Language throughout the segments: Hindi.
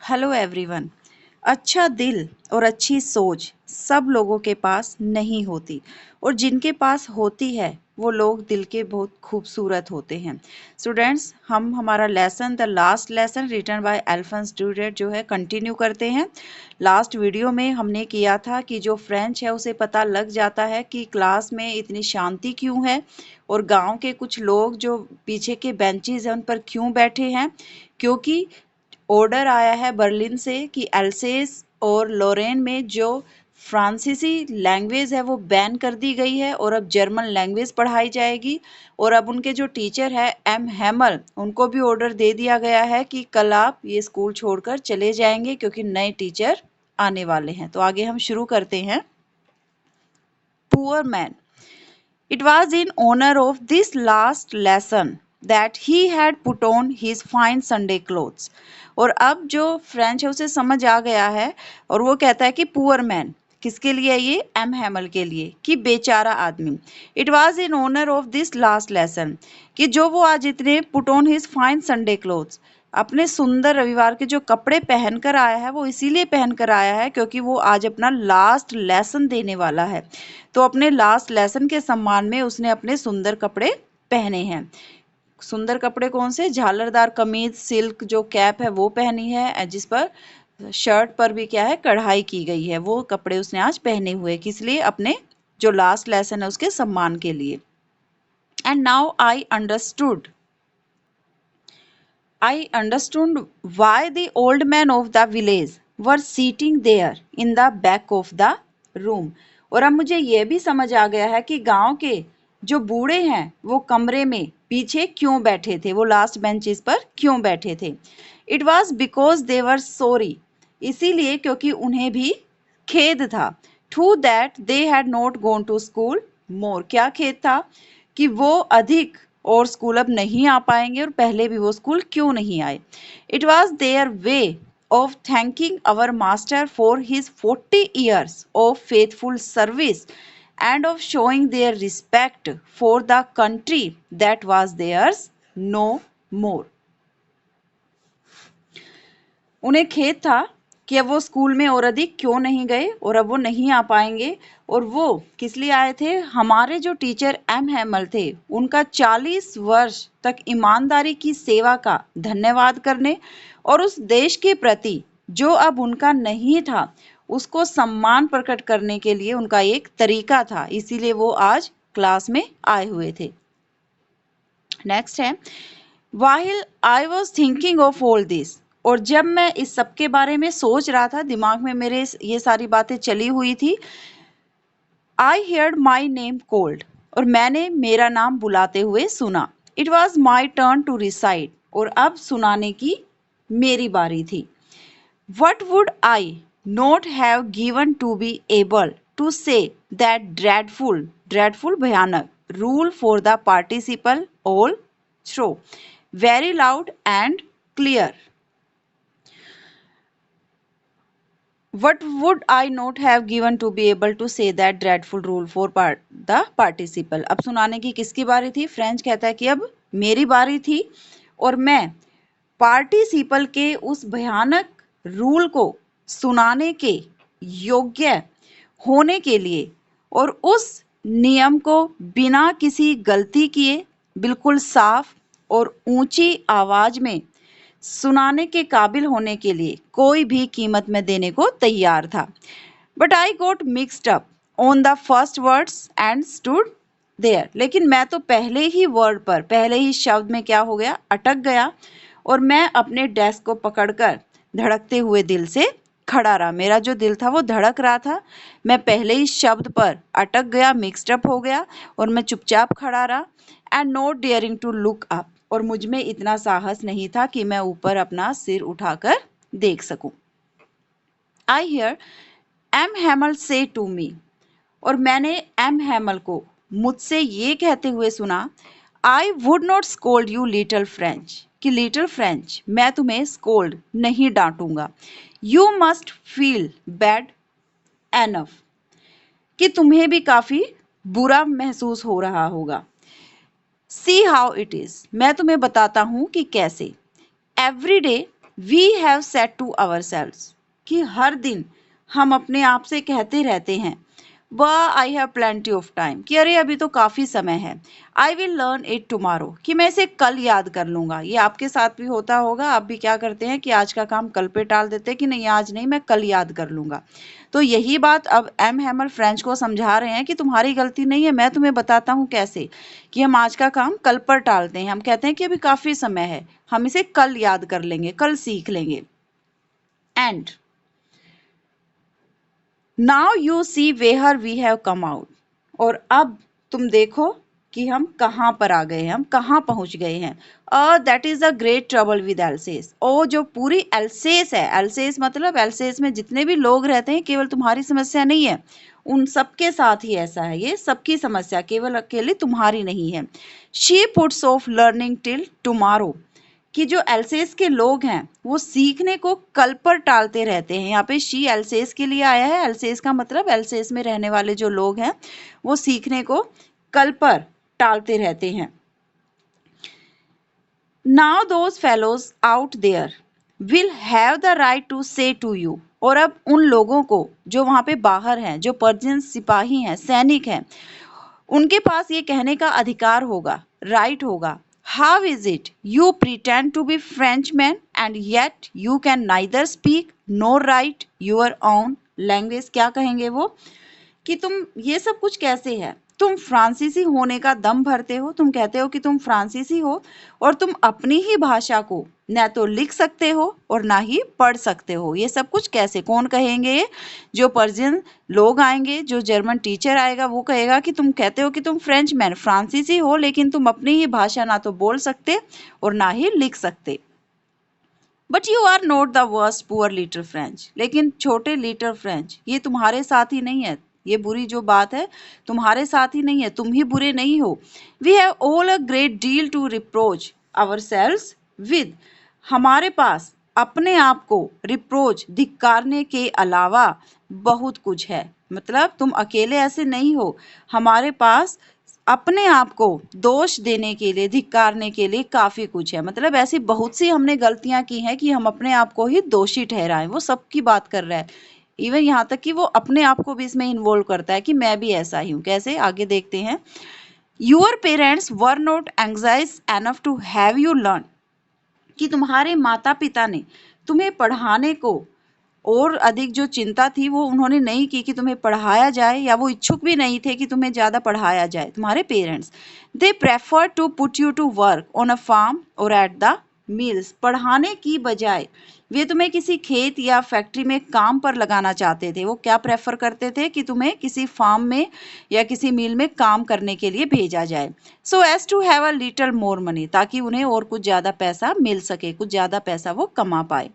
Hello everyone. अच्छा दिल और अच्छी सोच सब लोगों के पास नहीं होती और जिनके पास होती है वो लोग दिल के बहुत खूबसूरत होते हैं। स्टूडेंट्स, हम हमारा lesson the last lesson written by Alphonse ड्यूरेट जो है कंटिन्यू करते हैं। लास्ट वीडियो में हमने किया था कि जो फ्रेंच है उसे पता लग जाता है कि क्लास में इतनी शांति क्यों है और गांव के कुछ लोग जो पीछे के बेंचेस हैं उन पर क्यों बैठे हैं, क्योंकि ऑर्डर आया है बर्लिन से कि अल्सेस और लॉरेन में जो फ्रांसीसी लैंग्वेज है वो बैन कर दी गई है और अब जर्मन लैंग्वेज पढ़ाई जाएगी। और अब उनके जो टीचर है एम हैमल, उनको भी ऑर्डर दे दिया गया है कि कल आप ये स्कूल छोड़कर चले जाएंगे क्योंकि नए टीचर आने वाले हैं। तो आगे हम शुरू करते हैं। Poor man. It was in honor of this last lesson that he had put on his fine Sunday clothes. और अब जो फ्रेंच है उसे समझ आ गया है और वो कहता है कि पुअर मैन किसके लिए है, ये एम हैमल के लिए, कि बेचारा आदमी। It was in honour of this last lesson, कि जो वो आज इतने put on his fine Sunday clothes, अपने सुंदर रविवार के जो कपड़े पहन कर आया है वो इसीलिए पहन कर आया है क्योंकि वो आज अपना लास्ट लेसन देने वाला है। तो अपने लास्ट लेसन के सम्मान में उसने अपने सुंदर कपड़े पहने हैं। सुंदर कपड़े कौन से? झालरदार कमीज, सिल्क जो कैप है वो पहनी है, जिस पर शर्ट पर भी क्या है, कढ़ाई की गई है। वो कपड़े उसने आज पहने हुए, किस लिए? अपने जो लास्ट लेसन है उसके सम्मान के लिए। And now I understood why the old men of the village were sitting there in the back of the room. और अब मुझे यह भी समझ आ गया है कि गांव के जो बूढ़े हैं वो कमरे में पीछे क्यों बैठे थे, वो लास्ट बेंचेस पर क्यों बैठे थे। It was because they were sorry, इसीलिए क्योंकि उन्हें भी खेद था। To that they had not gone to school more, क्या खेद था? कि वो अधिक और स्कूल अब नहीं आ पाएंगे और पहले भी वो स्कूल क्यों नहीं आए। It was their way of thanking our master for his 40 years of faithful service and of showing their respect for the country that was theirs no more. उन्हें खेद था कि अब वो स्कूल में और अधिक क्यों नहीं गए और अब वो नहीं आ पाएंगे। और वो किस लिए आए थे? हमारे जो टीचर एम हैमल थे उनका 40 वर्ष तक ईमानदारी की सेवा का धन्यवाद करने और उस देश के प्रति जो अब उनका नहीं था उसको सम्मान प्रकट करने के लिए उनका एक तरीका था, इसीलिए वो आज क्लास में आए हुए थे। नेक्स्ट है, while I was thinking of all this, और जब मैं इस सब के बारे में सोच रहा था, दिमाग में मेरे ये सारी बातें चली हुई थी, I heard my name called, और मैंने मेरा नाम बुलाते हुए सुना। It was my turn to recite, और अब सुनाने की मेरी बारी थी। What would I not have given to be able to say that dreadful भयानक, rule for the participle all through, very loud and clear. What would I not have given to be able to say that dreadful rule for the participle? अब सुनाने की किसकी बारी थी? फ्रेंच कहता है कि अब मेरी बारी थी और मैं पार्टिसिपल के उस भयानक रूल को सुनाने के योग्य होने के लिए और उस नियम को बिना किसी गलती किए बिल्कुल साफ और ऊंची आवाज में सुनाने के काबिल होने के लिए कोई भी कीमत में देने को तैयार था। But I got mixed up on the first words and stood there, लेकिन मैं तो पहले ही वर्ड पर, पहले ही शब्द में क्या हो गया, अटक गया और मैं अपने डेस्क को पकड़कर धड़कते हुए दिल से खड़ा रहा। मेरा जो दिल था वो धड़क रहा था, मैं पहले ही शब्द पर अटक गया, मिक्सड अप हो गया और मैं चुपचाप खड़ा रहा। And not daring to look up, और मुझ में इतना साहस नहीं था कि मैं ऊपर अपना सिर उठाकर देख सकूं। आई हियर एम हैमल से टू मी, और मैंने एम हैमल को मुझसे ये कहते हुए सुना, I would not scold you little French, कि लिटिल फ्रेंच मैं तुम्हें स्कोल्ड नहीं डांटूंगा। You must feel bad enough, कि तुम्हें भी काफी बुरा महसूस हो रहा होगा। सी हाउ इट इज, मैं तुम्हें बताता हूं कि कैसे। Every day we have said to ourselves, कि हर दिन हम अपने आप से कहते रहते हैं, वाह I have plenty of time, कि अरे अभी तो काफ़ी समय है। I will learn it tomorrow, कि मैं इसे कल याद कर लूँगा। ये आपके साथ भी होता होगा, आप भी क्या करते हैं कि आज का काम कल पे टाल देते हैं कि नहीं आज नहीं, मैं कल याद कर लूँगा। तो यही बात अब एम हैमर फ्रेंच को समझा रहे हैं कि तुम्हारी गलती नहीं है, मैं तुम्हें बताता हूँ कैसे, कि हम आज का काम कल पर टालते हैं। हम कहते हैं कि अभी काफ़ी समय है, हम इसे कल याद कर लेंगे, कल सीख लेंगे। And now you see where we have come out, और अब तुम देखो कि हम कहाँ पर आ गए हैं, हम कहाँ पहुँच गए हैं। That is a great trouble with Alsace, ओ जो पूरी एल्सेस है, एल्सेस मतलब एल्सेस में जितने भी लोग रहते हैं, केवल तुम्हारी समस्या नहीं है, उन सबके साथ ही ऐसा है, ये सबकी समस्या, केवल अकेले तुम्हारी नहीं है। She puts of learning till tomorrow, कि जो एल्सेस के लोग हैं वो सीखने को कल पर टालते रहते हैं। यहाँ पे शी एल्सेस के लिए आया है, एल्सेस का मतलब एल्सेस में रहने वाले जो लोग हैं वो सीखने को कल पर टालते रहते हैं। Now those fellows out there will have the right to say to you, और अब उन लोगों को जो वहाँ पे बाहर हैं, जो पर्शियन सिपाही हैं, सैनिक हैं, उनके पास ये कहने का अधिकार होगा, राइट होगा, how is it you pretend to be French man and yet you can neither speak nor write your own language. क्या कहेंगे वो, कि तुम ये सब कुछ कैसे है, तुम फ्रांसीसी होने का दम भरते हो, तुम कहते हो कि तुम फ्रांसीसी हो और तुम अपनी ही भाषा को न तो लिख सकते हो और ना ही पढ़ सकते हो। ये सब कुछ कैसे, कौन कहेंगे ये, जो पर्शियन लोग आएंगे, जो जर्मन टीचर आएगा वो कहेगा कि तुम कहते हो कि तुम फ्रेंच मैन फ्रांसीसी हो, लेकिन तुम अपनी ही भाषा ना तो बोल सकते और ना ही लिख सकते। But you are not the worst poor little French, लेकिन छोटे लिटिल फ्रेंच ये तुम्हारे साथ ही नहीं है, ये बुरी जो बात है तुम्हारे साथ ही नहीं है, तुम ही बुरे नहीं हो। We have all a great deal to reproach ourselves with, हमारे पास अपने आप को रिप्रोच धिक्कारने के अलावा बहुत कुछ है, मतलब तुम अकेले ऐसे नहीं हो, हमारे पास अपने आप को दोष देने के लिए, धिक्कारने के लिए काफ़ी कुछ है। मतलब ऐसी बहुत सी हमने गलतियाँ की हैं कि हम अपने आप को ही दोषी ठहराएं। वो सबकी बात कर रहा है, इवन यहाँ तक कि वो अपने आप को भी इसमें इन्वॉल्व करता है कि मैं भी ऐसा ही हूँ। कैसे, आगे देखते हैं। Your parents were not anxious enough to have you learn, कि तुम्हारे माता पिता ने तुम्हें पढ़ाने को और अधिक जो चिंता थी वो उन्होंने नहीं की कि तुम्हें पढ़ाया जाए, या वो इच्छुक भी नहीं थे कि तुम्हें ज़्यादा पढ़ाया जाए। तुम्हारे parents, they prefer to put you to work on a farm और एट द मिल्स, पढ़ाने की बजाय वे तुम्हें किसी खेत या फैक्ट्री में काम पर लगाना चाहते थे। वो क्या प्रेफर करते थे कि तुम्हें किसी फार्म में या किसी मिल में काम करने के लिए भेजा जाए, so as to have a little more money, ताकि उन्हें और कुछ ज़्यादा पैसा मिल सके, कुछ ज़्यादा पैसा वो कमा पाए।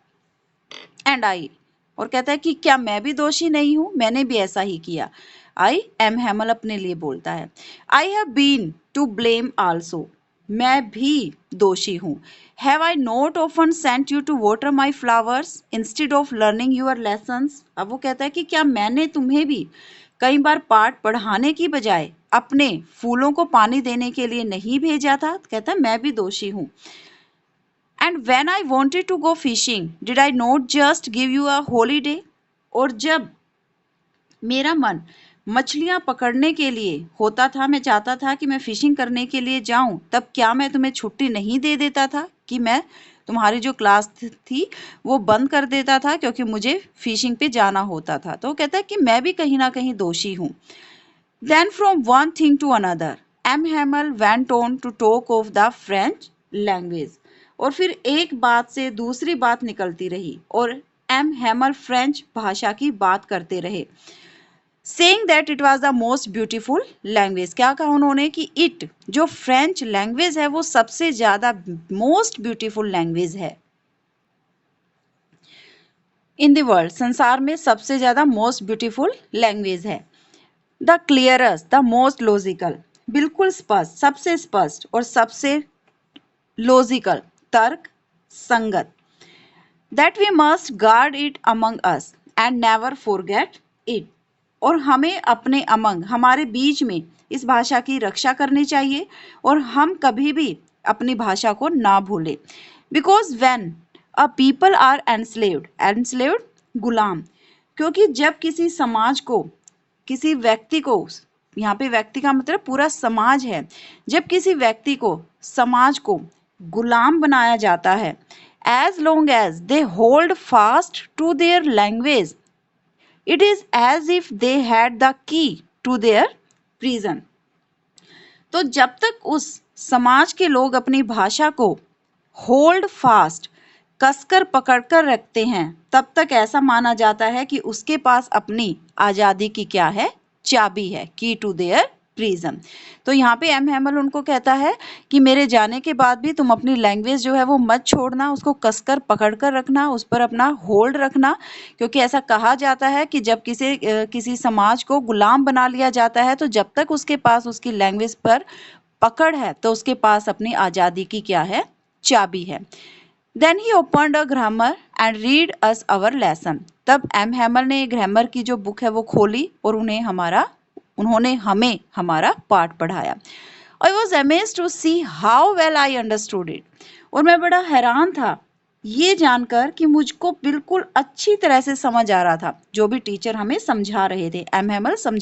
एंड आई, और कहता है कि क्या मैं भी दोषी नहीं हूं, मैंने भी ऐसा ही किया। आई एम हैमल अपने लिए बोलता है। I have been to blame also, मैं भी दोषी हूँ। Have I not often sent you to water my flowers instead of learning your lessons, अब वो कहता है कि क्या मैंने तुम्हें भी कई बार पाठ पढ़ाने की बजाय अपने फूलों को पानी देने के लिए नहीं भेजा था। कहता है मैं भी दोषी हूँ। And when I wanted to go fishing, did I not just give you a holiday? और जब मेरा मन मछलियां पकड़ने के लिए होता था, मैं चाहता था कि मैं फिशिंग करने के लिए जाऊं, तब क्या मैं तुम्हें छुट्टी नहीं दे देता था, कि मैं तुम्हारी जो क्लास थी वो बंद कर देता था क्योंकि मुझे फिशिंग पे जाना होता था। तो कहता है कि मैं भी कहीं ना कहीं दोषी हूँ। Then from one thing to another, M. Hamel went on to talk of the French language. और फिर एक बात से दूसरी बात निकलती रही और एम हैमल फ्रेंच भाषा की बात करते रहे। Saying that it was the most beautiful language, क्या कहा उन्होंने कि इट जो फ्रेंच लैंग्वेज है वो सबसे ज़्यादा मोस्ट ब्यूटीफुल लैंग्वेज है इन द वर्ल्ड, संसार में सबसे ज़्यादा मोस्ट ब्यूटीफुल लैंग्वेज है। The clearest, the most logical, बिल्कुल स्पष्ट, सबसे स्पष्ट और सबसे लॉजिकल, तर्क संगत। That we must guard it among us and never forget it, और हमें अपने अमंग, हमारे बीच में इस भाषा की रक्षा करनी चाहिए और हम कभी भी अपनी भाषा को ना भूलें। Because when a people are enslaved, enslaved गुलाम, क्योंकि जब किसी समाज को, किसी व्यक्ति को, यहाँ पे व्यक्ति का मतलब पूरा समाज है, जब किसी व्यक्ति को, समाज को गुलाम बनाया जाता है, as long as they hold fast to their language, it is as if they had the key to their prison. तो जब तक उस समाज के लोग अपनी भाषा को होल्ड फास्ट, कसकर पकड़कर रखते हैं, तब तक ऐसा माना जाता है कि उसके पास अपनी आजादी की क्या है, चाबी है, की टू देयर प्रिजन। तो यहाँ पे एम हैमल उनको कहता है कि मेरे जाने के बाद भी तुम अपनी लैंग्वेज जो है वो मत छोड़ना, उसको कसकर पकड़ कर रखना, उस पर अपना होल्ड रखना, क्योंकि ऐसा कहा जाता है कि जब किसी समाज को गुलाम बना लिया जाता है तो जब तक उसके पास उसकी लैंग्वेज पर पकड़ है तो उसके पास अपनी आज़ादी की क्या है, चाबी है। Then he opened a grammar and read us our lesson. तब एम हैमर ने ग्रामर की जो बुक है वो खोली और उन्होंने हमें हमारा पाठ पढ़ाया। I was amazed to see how well I understood it. और मैं बड़ा हैरान था ये जानकर कि मुझको बिल्कुल अच्छी तरह से समझ आ रहा था जो भी टीचर हमें समझा रहे थे। M hammer